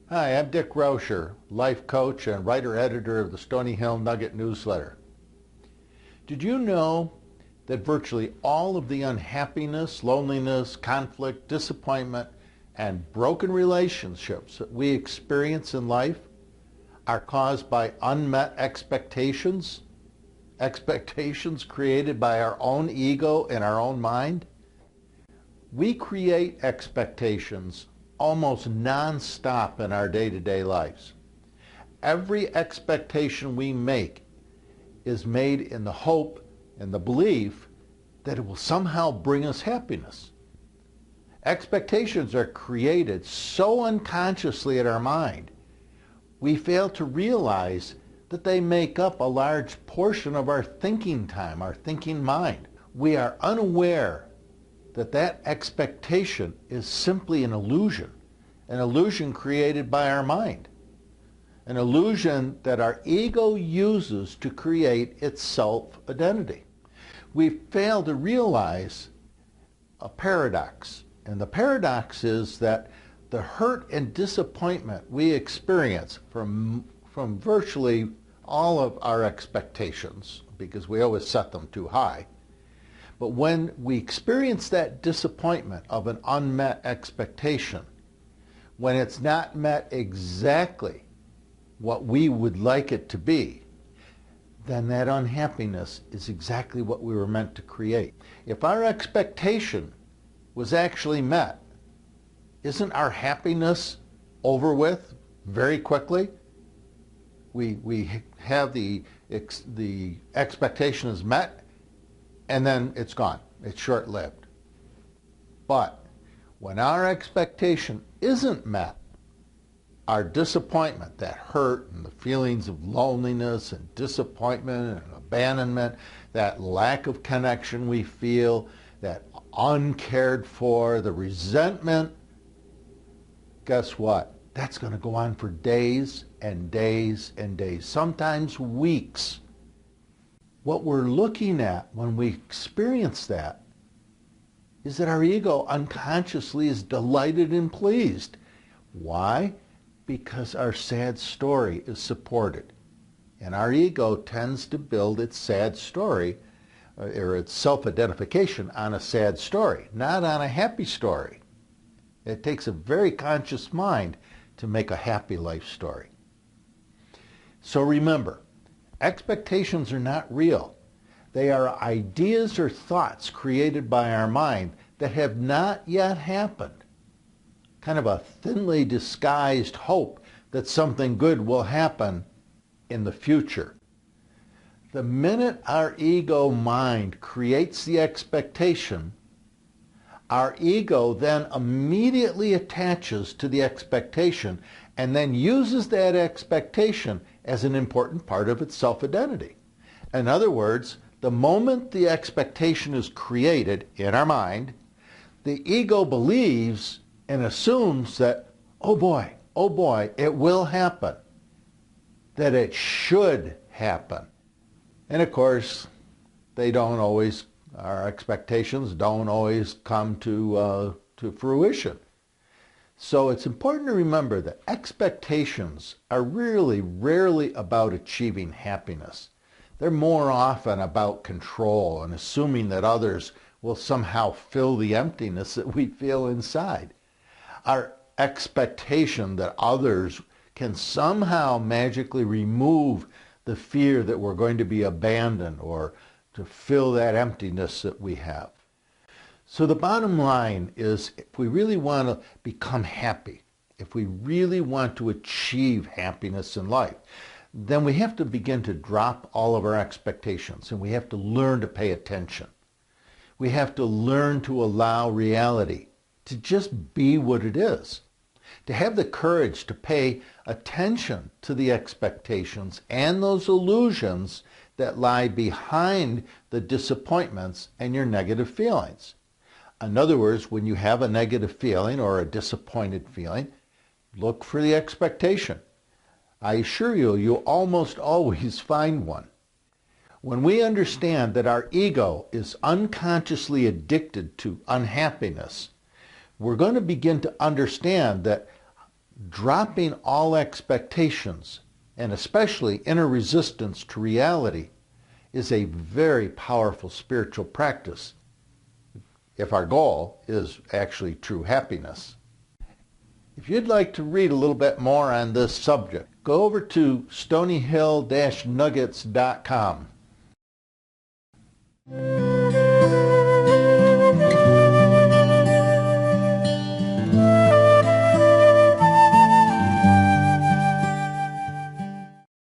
Hi, I'm Dick Rauscher, life coach and writer-editor of the Stony Hill Nugget newsletter. Did you know that virtually all of the unhappiness, loneliness, conflict, disappointment, and broken relationships that we experience in life are caused by unmet expectations? Expectations created by our own ego and our own mind? We create expectations almost non-stop in our day-to-day lives. Every expectation we make is made in the hope and the belief that it will somehow bring us happiness. Expectations are created so unconsciously in our mind, we fail to realize that they make up a large portion of our thinking time, our thinking mind. We are unaware that expectation is simply an illusion created by our mind, an illusion that our ego uses to create its self-identity. We fail to realize a paradox, and the paradox is that the hurt and disappointment we experience from virtually all of our expectations, because we always set them too high, but when we experience that disappointment of an unmet expectation, when it's not met exactly what we would like it to be, then that unhappiness is exactly what we were meant to create. If our expectation was actually met, isn't our happiness over with very quickly? We have the expectation is met, and then it's gone. It's short-lived. But when our expectation isn't met, our disappointment, that hurt and the feelings of loneliness and disappointment and abandonment, that lack of connection we feel, that uncared for, the resentment, guess what? That's going to go on for days and days and days, sometimes weeks. What we're looking at when we experience that is that our ego unconsciously is delighted and pleased. Why? Because our sad story is supported. And our ego tends to build its sad story, or its self-identification, on a sad story, not on a happy story. It takes a very conscious mind to make a happy life story. So remember, expectations are not real. They are ideas or thoughts created by our mind that have not yet happened. Kind of a thinly disguised hope that something good will happen in the future. The minute our ego mind creates the expectation, our ego then immediately attaches to the expectation and then uses that expectation as an important part of its self-identity. In other words, the moment the expectation is created in our mind, the ego believes and assumes that, oh boy, it will happen, that it should happen. And of course, our expectations don't always come to fruition. So it's important to remember that expectations are really rarely about achieving happiness. They're more often about control and assuming that others will somehow fill the emptiness that we feel inside. Our expectation that others can somehow magically remove the fear that we're going to be abandoned or to fill that emptiness that we have. So the bottom line is, if we really want to become happy, if we really want to achieve happiness in life, then we have to begin to drop all of our expectations, and we have to learn to pay attention. We have to learn to allow reality to just be what it is, to have the courage to pay attention to the expectations and those illusions that lie behind the disappointments and your negative feelings. In other words, when you have a negative feeling or a disappointed feeling, look for the expectation. I assure you, you'll almost always find one. When we understand that our ego is unconsciously addicted to unhappiness, we're going to begin to understand that Dropping all expectations, and especially inner resistance to reality, is a very powerful spiritual practice if our goal is actually true happiness. If you'd like to read a little bit more on this subject, go over to stonyhill-nuggets.com.